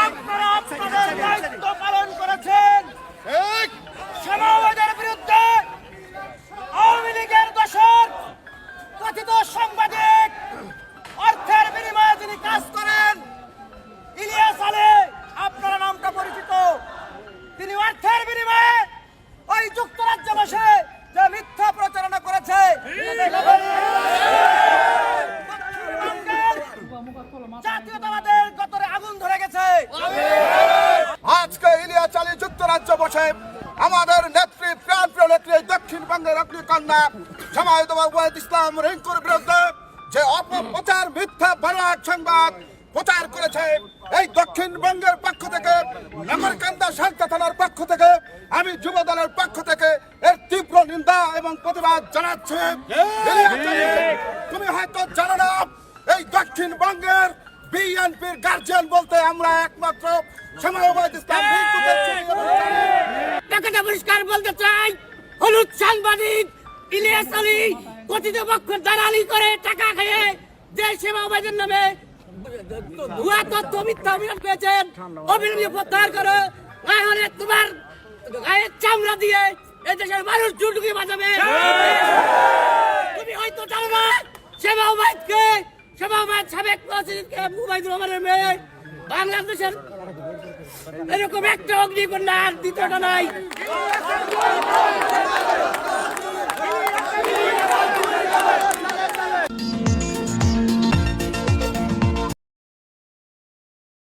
আপনারা আপনাদের দায়িত্ব পালন করেছেন। সমাজের বিরুদ্ধে আওয়ামী লীগের দোষর কথিত সাংবাদিক, অর্থের বিনিময়ে যিনি কাজ করেন, ইলিয়াস আলী, আপনার নামটা পরিচিত। তিনি অর্থের বিনিময়ে ওই যুক্তরাজ্যে বসে যে মিথ্যা প্রচারণা করেছে, জাতীয়তাবাদের গতরে আগুন ধরে গেছে। আজকে ইলিয়াস আলী যুক্তরাজ্য বসে আমাদের নেত্রী, প্রাণপ্রিয় নেত্রী, দক্ষিণবঙ্গের অগ্নিকন্যা জামায়াত ইসলাম রিঙ্কুর বিরুদ্ধে যে অপপ্রচার, মিথ্যা বানোয়াট সংবাদ প্রচার করেছে, এই দক্ষিণবঙ্গের পক্ষ থেকে, নাগরকান্দা শান্তা থানার পক্ষ থেকে, আমি যুব দলের পক্ষ থেকে এর তীব্র নিন্দা এবং প্রতিবাদ জানাচ্ছি। তুমি হয়তো জানো না, এই দক্ষিণবঙ্গের বিএনপির গার্জিয়ান বলতে আমরা একমাত্র জামায়াত ইসলাম রিঙ্কুকে চিনি এবং জানি। টাকাটা পরিষ্কার বলতে চাই, হলুদ সাংবাদিক ইলিয়াস আলী কথিত পক্ষ দালালি করে টাকা খেয়ে যে সেবাবাদের নামে ভুয়া তথ্য, মিথ্যা অভিযোগ পেয়েছেন, অভিযোগ প্রত্যাহার করো, নাহলে তোমার গায়ের চামড়া দিয়ে এই দেশের মানুষ জুটুকি বাজাবে। তুমি হয়তো জানো না, সেবাবাদকে, সেবাবাদ সাবেক প্রেসিডেন্টকে, মুবাইদুর রহমানের মেয়ে, বাংলাদেশের এরকম একটা অগ্নিকন্যা আর দ্বিতীয়টা নাই।